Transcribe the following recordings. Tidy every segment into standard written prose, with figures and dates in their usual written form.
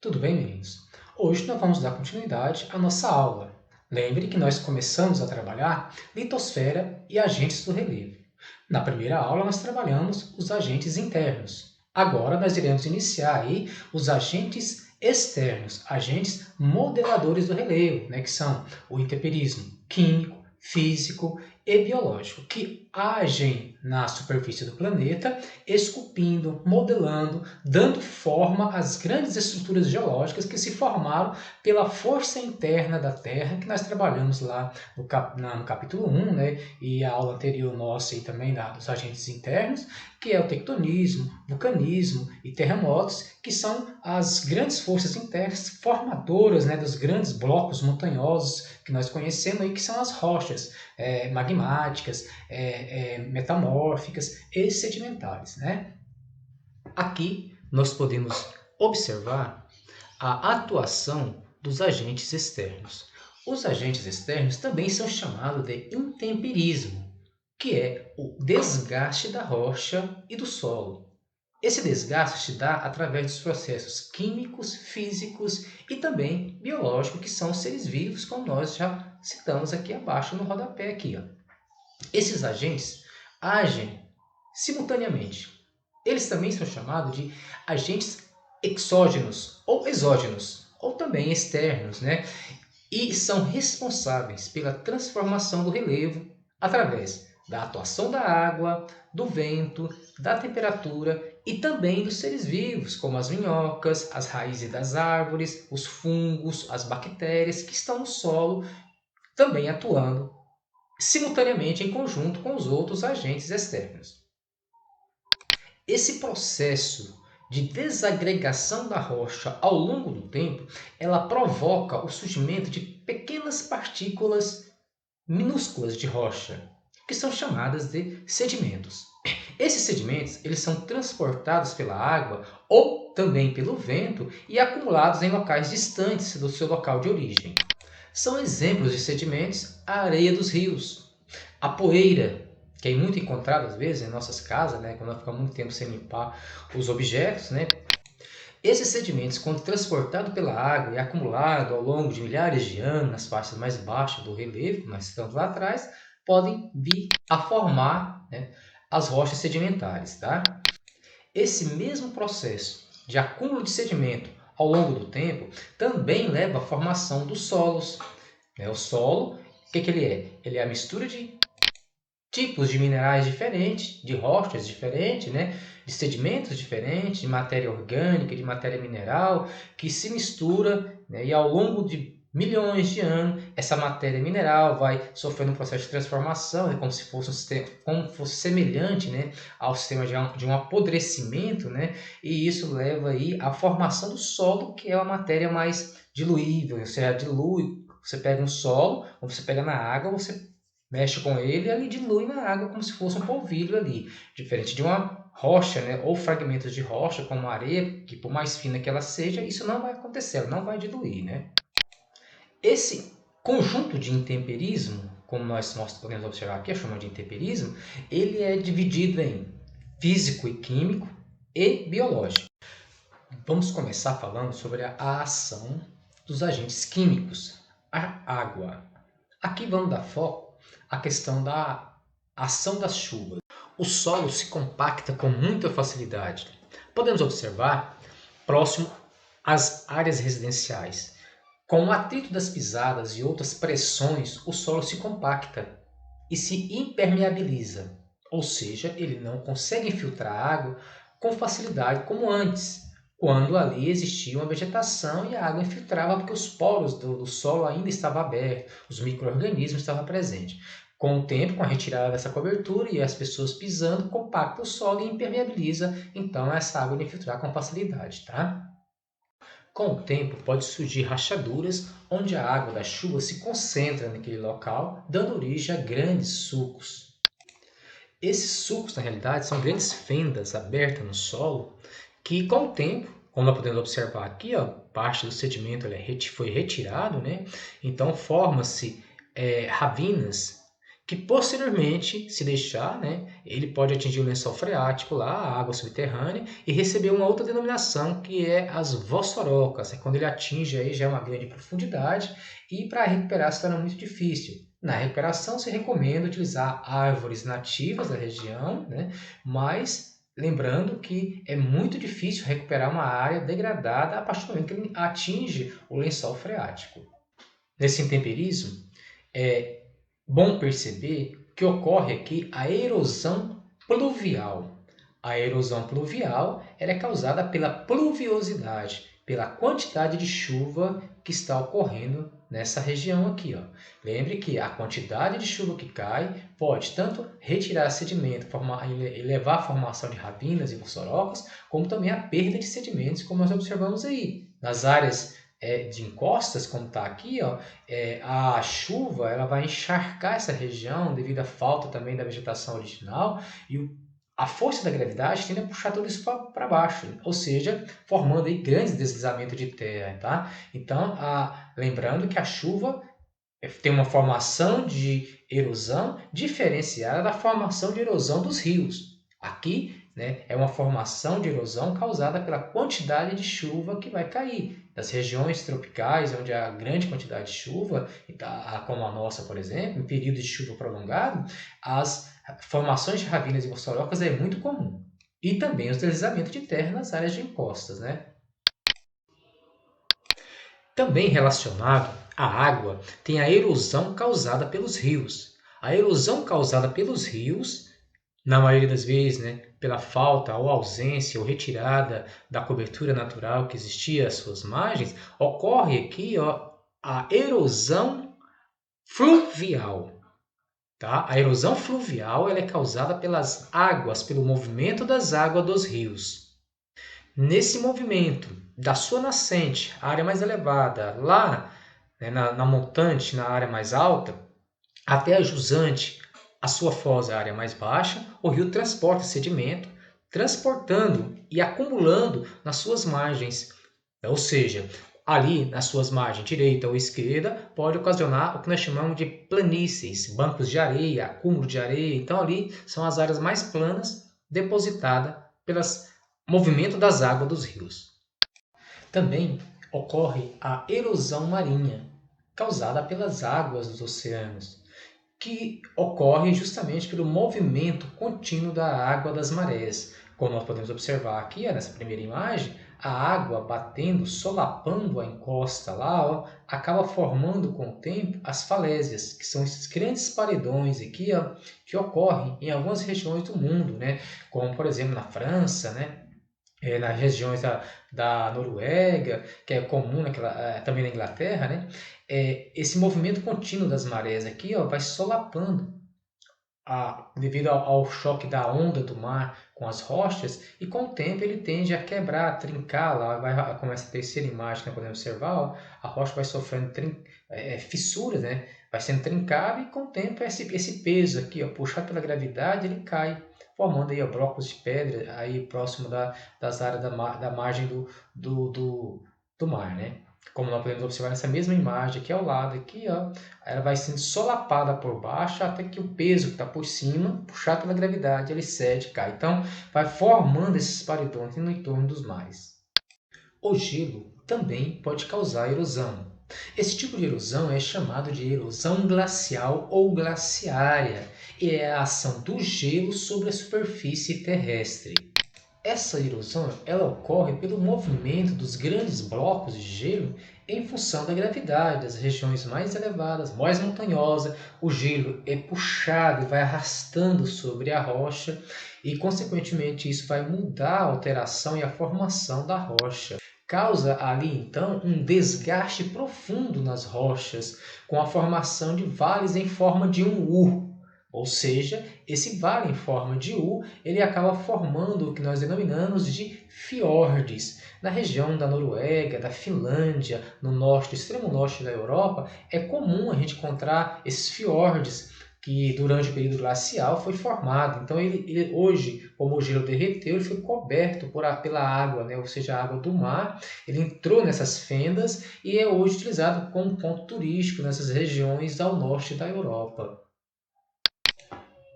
Tudo bem, meninos? Hoje nós vamos dar continuidade à nossa aula. Lembre que nós começamos a trabalhar litosfera e agentes do relevo. Na primeira aula nós trabalhamos os agentes internos. Agora nós iremos iniciar aí os agentes externos, agentes modeladores do relevo, que são o intemperismo químico, físico e biológico, que agem na superfície do planeta, esculpindo, modelando, dando forma às grandes estruturas geológicas que se formaram pela força interna da Terra, que nós trabalhamos lá no capítulo 1, e a aula anterior nossa e também dos agentes internos, que é o tectonismo, vulcanismo e terremotos, que são as grandes forças internas formadoras, dos grandes blocos montanhosos que nós conhecemos aí, que são as rochas magmáticas, metamórficas e sedimentares. Aqui nós podemos observar a atuação dos agentes externos. Os agentes externos também são chamados de intemperismo, que é o desgaste da rocha e do solo. Esse desgaste se dá através dos processos químicos, físicos e também biológicos, que são os seres vivos, como nós já citamos aqui abaixo no rodapé aqui, ó. Esses agentes agem simultaneamente. Eles também são chamados de agentes exógenos ou exógenos, ou também externos, e são responsáveis pela transformação do relevo através da atuação da água, do vento, da temperatura e também dos seres vivos, como as minhocas, as raízes das árvores, os fungos, as bactérias que estão no solo, também atuando simultaneamente em conjunto com os outros agentes externos. Esse processo de desagregação da rocha ao longo do tempo, ela provoca o surgimento de pequenas partículas minúsculas de rocha, que são chamadas de sedimentos. Esses sedimentos, eles são transportados pela água ou também pelo vento e acumulados em locais distantes do seu local de origem. São exemplos de sedimentos a areia dos rios, a poeira, que é muito encontrada às vezes em nossas casas, quando nós ficamos muito tempo sem limpar os objetos. Esses sedimentos, quando transportados pela água e acumulados ao longo de milhares de anos nas partes mais baixas do relevo, que nós estamos lá atrás, podem vir a formar as rochas sedimentares. Tá? Esse mesmo processo de acúmulo de sedimento ao longo do tempo também leva à formação dos solos. O solo, o que ele é? Ele é a mistura de tipos de minerais diferentes, de rochas diferentes, de sedimentos diferentes, de matéria orgânica, de matéria mineral, que se mistura, e ao longo de milhões de anos, essa matéria mineral vai sofrendo um processo de transformação, como se fosse um sistema, como fosse semelhante, ao sistema de um apodrecimento, e isso leva aí à formação do solo, que é uma matéria mais diluível, ou seja, dilui. Você pega um solo, ou você pega na água, você mexe com ele e ele dilui na água como se fosse um polvilho ali. Diferente de uma rocha, ou fragmentos de rocha, como a areia, que por mais fina que ela seja, isso não vai acontecer, ela não vai diluir. Esse conjunto de intemperismo, como nós podemos observar aqui, chamamos de intemperismo, ele é dividido em físico e químico e biológico. Vamos começar falando sobre a ação dos agentes químicos, a água. Aqui vamos dar foco à questão da ação das chuvas. O solo se compacta com muita facilidade. Podemos observar próximo às áreas residenciais. Com o atrito das pisadas e outras pressões, o solo se compacta e se impermeabiliza, ou seja, ele não consegue infiltrar água com facilidade como antes, quando ali existia uma vegetação e a água infiltrava porque os poros do solo ainda estavam abertos, os micro-organismos estavam presentes. Com o tempo, com a retirada dessa cobertura e as pessoas pisando, compacta o solo e impermeabiliza, então essa água vai infiltrar com facilidade. Tá? Com o tempo, pode surgir rachaduras onde a água da chuva se concentra naquele local, dando origem a grandes sulcos. Esses sulcos, na realidade, são grandes fendas abertas no solo que, com o tempo, como nós podemos observar aqui, parte do sedimento foi retirado, então forma-se ravinas que posteriormente, se deixar, né, ele pode atingir o lençol freático lá, a água subterrânea, e receber uma outra denominação que é as vossorocas. É quando ele atinge aí já uma grande profundidade e para recuperar se torna muito difícil. Na recuperação se recomenda utilizar árvores nativas da região, né, mas lembrando que é muito difícil recuperar uma área degradada a partir do momento que ele atinge o lençol freático. Nesse intemperismo, é bom perceber que ocorre aqui a erosão pluvial. A erosão pluvial ela é causada pela pluviosidade, pela quantidade de chuva que está ocorrendo nessa região aqui. Ó. Lembre que a quantidade de chuva que cai pode tanto retirar sedimento, levar à formação de ravinas e vossorocas, como também a perda de sedimentos, como nós observamos aí. Nas áreas de encostas, como está aqui, ó, a chuva ela vai encharcar essa região devido à falta também da vegetação original e a força da gravidade tende a puxar tudo isso para baixo, ou seja, formando aí grandes deslizamentos de terra, tá? Então, lembrando que a chuva tem uma formação de erosão diferenciada da formação de erosão dos rios. Aqui, né, é uma formação de erosão causada pela quantidade de chuva que vai cair. Das regiões tropicais, onde há grande quantidade de chuva, como a nossa, por exemplo, em períodos de chuva prolongado, as formações de ravinas e vossorocas é muito comum. E também os deslizamentos de terra nas áreas de encostas, né? Também relacionado à água, tem a erosão causada pelos rios. A erosão causada pelos rios, na maioria das vezes, né, pela falta ou ausência ou retirada da cobertura natural que existia às suas margens, ocorre aqui a erosão fluvial. Tá? A erosão fluvial ela é causada pelas águas, pelo movimento das águas dos rios. Nesse movimento da sua nascente, a área mais elevada, lá, né, na montante, na área mais alta, até a jusante, a sua foz, a área mais baixa, o rio transporta sedimento, transportando e acumulando nas suas margens. Ou seja, ali nas suas margens direita ou esquerda, pode ocasionar o que nós chamamos de planícies, bancos de areia, acúmulo de areia. Então ali são as áreas mais planas depositadas pelos movimento das águas dos rios. Também ocorre a erosão marinha, causada pelas águas dos oceanos, que ocorre justamente pelo movimento contínuo da água das marés. Como nós podemos observar aqui, nessa primeira imagem, a água batendo, solapando a encosta lá, ó, acaba formando com o tempo as falésias, que são esses grandes paredões aqui, ó, que ocorrem em algumas regiões do mundo, né? Como por exemplo na França, né? Nas regiões da Noruega, que é comum também na Inglaterra, né? Esse movimento contínuo das marés aqui vai solapando devido ao choque da onda do mar com as rochas, e com o tempo ele tende a quebrar, a trincar, lá começa a terceira imagem que nós podemos observar, a rocha vai sofrendo fissuras, né? Vai sendo trincada e com o tempo esse peso aqui, puxado pela gravidade, ele cai, formando aí blocos de pedra aí próximo das áreas da margem do mar, né? Como nós podemos observar nessa mesma imagem aqui ao lado, aqui, ó, ela vai sendo solapada por baixo até que o peso que está por cima, puxado pela gravidade, ele cede e cai. Então, vai formando esses paredões no entorno dos mares. O gelo também pode causar erosão. Esse tipo de erosão é chamado de erosão glacial ou glaciária, e é a ação do gelo sobre a superfície terrestre. Essa erosão ela ocorre pelo movimento dos grandes blocos de gelo em função da gravidade das regiões mais elevadas, mais montanhosas. O gelo é puxado e vai arrastando sobre a rocha e, consequentemente, isso vai mudar a alteração e a formação da rocha. Causa ali, então, um desgaste profundo nas rochas, com a formação de vales em forma de um U. Ou seja, esse vale em forma de U, ele acaba formando o que nós denominamos de fiordes. Na região da Noruega, da Finlândia, no norte, do extremo norte da Europa, é comum a gente encontrar esses fiordes que durante o período glacial foi formado. Então ele hoje, como o gelo derreteu, ele foi coberto pela água, né? Ou seja, a água do mar. Ele entrou nessas fendas e é hoje utilizado como ponto turístico nessas regiões ao norte da Europa.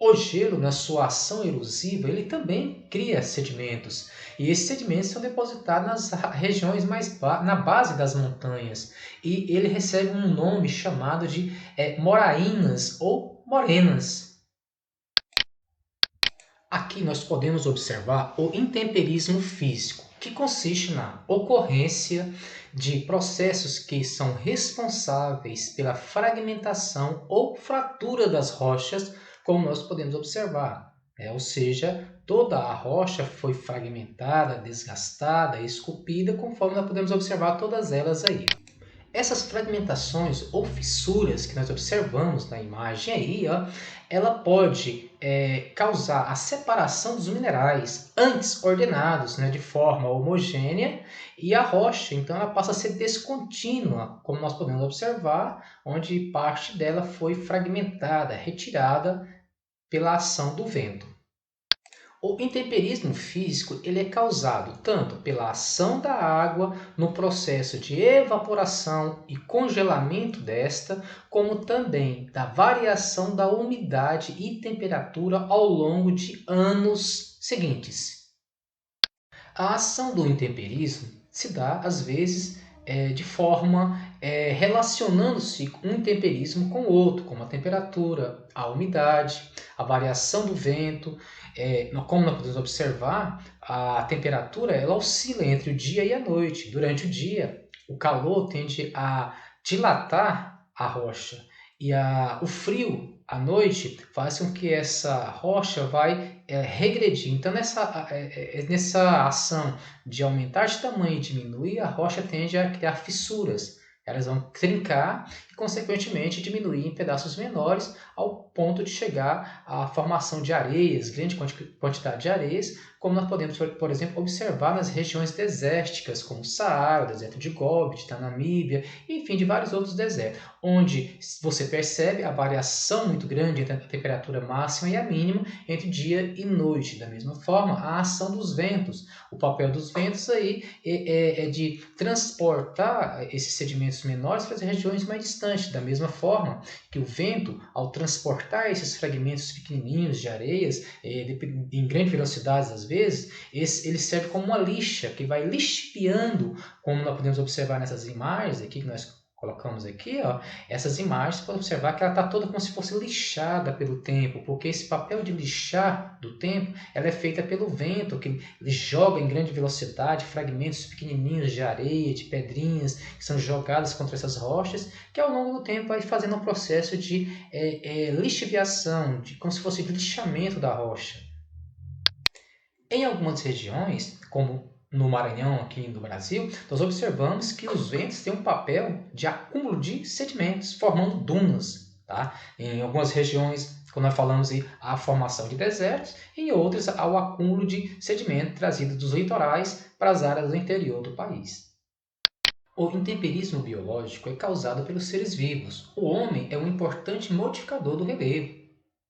O gelo, na sua ação erosiva, ele também cria sedimentos. E esses sedimentos são depositados nas regiões na base das montanhas. E ele recebe um nome chamado de moraínas ou morenas. Aqui nós podemos observar o intemperismo físico, que consiste na ocorrência de processos que são responsáveis pela fragmentação ou fratura das rochas, como nós podemos observar. Ou seja, toda a rocha foi fragmentada, desgastada, esculpida, conforme nós podemos observar todas elas aí. Essas fragmentações ou fissuras que nós observamos na imagem aí, ó, ela pode causar a separação dos minerais antes ordenados, né, de forma homogênea, e a rocha, então, ela passa a ser descontínua, como nós podemos observar, onde parte dela foi fragmentada, retirada pela ação do vento. O intemperismo físico ele é causado tanto pela ação da água no processo de evaporação e congelamento desta, como também da variação da umidade e temperatura ao longo de anos seguintes. A ação do intemperismo se dá, às vezes, de forma relacionando-se um intemperismo com o outro, como a temperatura, a umidade, a variação do vento. Como nós podemos observar, a temperatura ela oscila entre o dia e a noite. Durante o dia, o calor tende a dilatar a rocha e o frio à noite faz com que essa rocha vai regredir. Então, nessa ação de aumentar de tamanho e diminuir, a rocha tende a criar fissuras. Elas vão trincar e, consequentemente, diminuir em pedaços menores ao ponto de chegar à formação de areias, grande quantidade de areias, como nós podemos, por exemplo, observar nas regiões desérticas, como o Saara, o deserto de Gobi, da Namíbia, enfim, de vários outros desertos, onde você percebe a variação muito grande entre a temperatura máxima e a mínima entre dia e noite. Da mesma forma, a ação dos ventos. O papel dos ventos aí é de transportar esses sedimentos menores para as regiões mais distantes. Da mesma forma que o vento, ao transportar esses fragmentos pequenininhos de areias, em grande velocidade às vezes, ele serve como uma lixa, que vai lixiviando, como nós podemos observar nessas imagens aqui que nós colocamos aqui, ó, essas imagens, você pode observar que ela está toda como se fosse lixada pelo tempo, porque esse papel de lixar do tempo, ela é feita pelo vento, que ele joga em grande velocidade fragmentos pequenininhos de areia, de pedrinhas, que são jogadas contra essas rochas, que ao longo do tempo vai fazendo um processo de lixiviação, como se fosse lixamento da rocha. Em algumas regiões, como no Maranhão, aqui no Brasil, nós observamos que os ventos têm um papel de acúmulo de sedimentos, formando dunas. Tá? Em algumas regiões, quando nós falamos a formação de desertos, em outras, ao acúmulo de sedimento trazido dos litorais para as áreas do interior do país. O intemperismo biológico é causado pelos seres vivos. O homem é um importante modificador do relevo,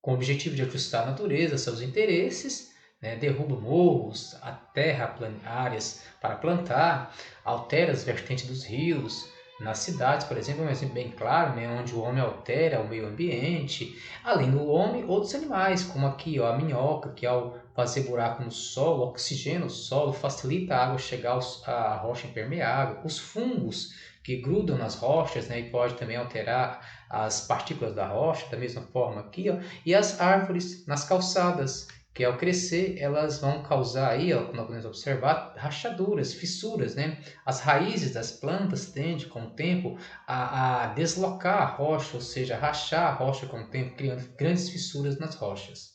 com o objetivo de ajustar a natureza a seus interesses, né, derruba morros, aterra áreas para plantar, altera as vertentes dos rios. Nas cidades, por exemplo, é um exemplo bem claro, né, onde o homem altera o meio ambiente. Além do homem, outros animais, como aqui ó, a minhoca, que ao fazer buraco no solo, oxigena o solo, facilita a água chegar à rocha impermeável. Os fungos, que grudam nas rochas, né, e pode também alterar as partículas da rocha, da mesma forma aqui, ó, e as árvores nas calçadas, que ao crescer elas vão causar aí, ó, como nós podemos observar, rachaduras, fissuras, né? As raízes das plantas tendem com o tempo a deslocar a rocha, ou seja, rachar a rocha com o tempo, criando grandes fissuras nas rochas.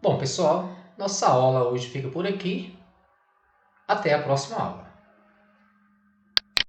Bom, pessoal, nossa aula hoje fica por aqui. Até a próxima aula.